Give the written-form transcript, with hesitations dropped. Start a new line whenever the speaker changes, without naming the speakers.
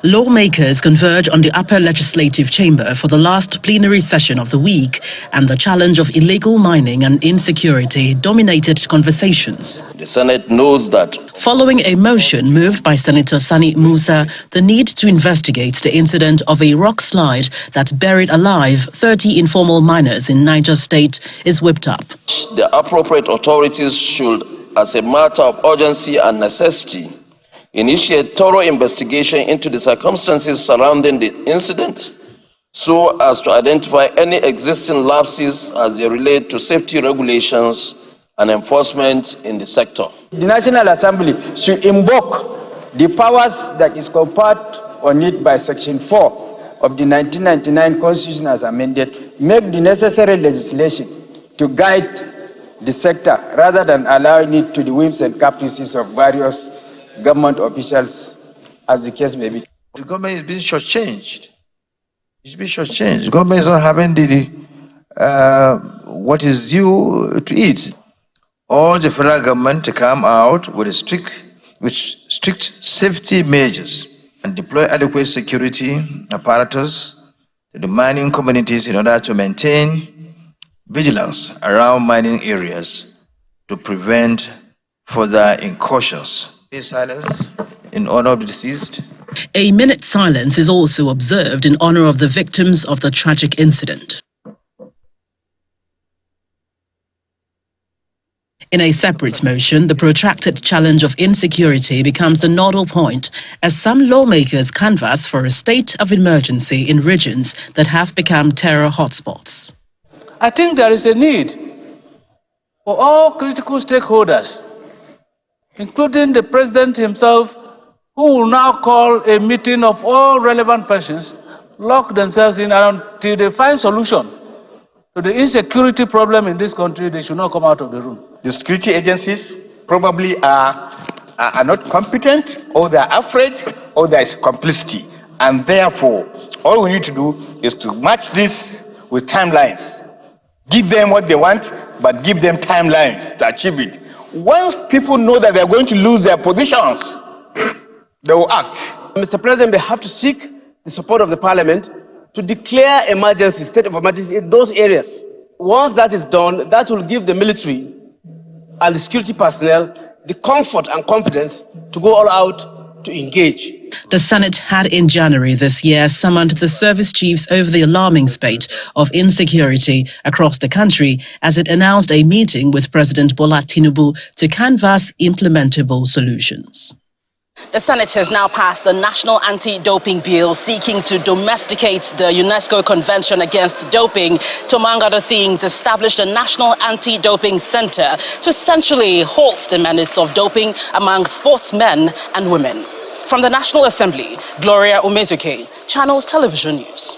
Lawmakers converge on the upper legislative chamber for the last plenary session of the week, and the challenge of illegal mining and insecurity dominated conversations.
The Senate knows that.
Following a motion moved by Senator Sani Musa, the need to investigate the incident of a rock slide that buried alive 30 informal miners in Niger State is whipped up.
The appropriate authorities should, as a matter of urgency and necessity, initiate thorough investigation into the circumstances surrounding the incident so as to identify any existing lapses as they relate to safety regulations and enforcement in the sector.
The National Assembly should invoke the powers that is conferred on it by Section 4 of the 1999 Constitution as amended, make the necessary legislation to guide the sector rather than allowing it to the whims and caprices of various government officials, as the case may be.
The government is being shortchanged. It's being shortchanged. The government is not having what is due to it. All the federal government to come out with strict safety measures and deploy adequate security apparatus to the mining communities in order to maintain vigilance around mining areas to prevent further incursions. Silence in honor of the deceased.
A minute silence is also observed in honor of the victims of the tragic incident. In a separate motion, the protracted challenge of insecurity becomes the nodal point as some lawmakers canvass for a state of emergency in regions that have become terror hotspots.
I think there is a need for all critical stakeholders, including the President himself, who will now call a meeting of all relevant persons, lock themselves in until they find solution to the insecurity problem in this country. They should not come out of the room.
The security agencies probably are not competent, or they are afraid, or there is complicity. And therefore, all we need to do is to match this with timelines. Give them what they want, but give them timelines to achieve it. Once people know that they're going to lose their positions, they will act.
Mr. President, we have to seek the support of the Parliament to declare emergency, state of emergency in those areas. Once that is done, that will give the military and the security personnel the comfort and confidence to go all out to engage.
The Senate had in January this year summoned the service chiefs over the alarming spate of insecurity across the country as it announced a meeting with President Bola Tinubu to canvass implementable solutions.
The Senate has now passed the National Anti-Doping Bill seeking to domesticate the UNESCO Convention Against Doping to, among other things, establish a National Anti-Doping Center to essentially halt the menace of doping among sportsmen and women. From the National Assembly, Gloria Umezuke, Channels Television News.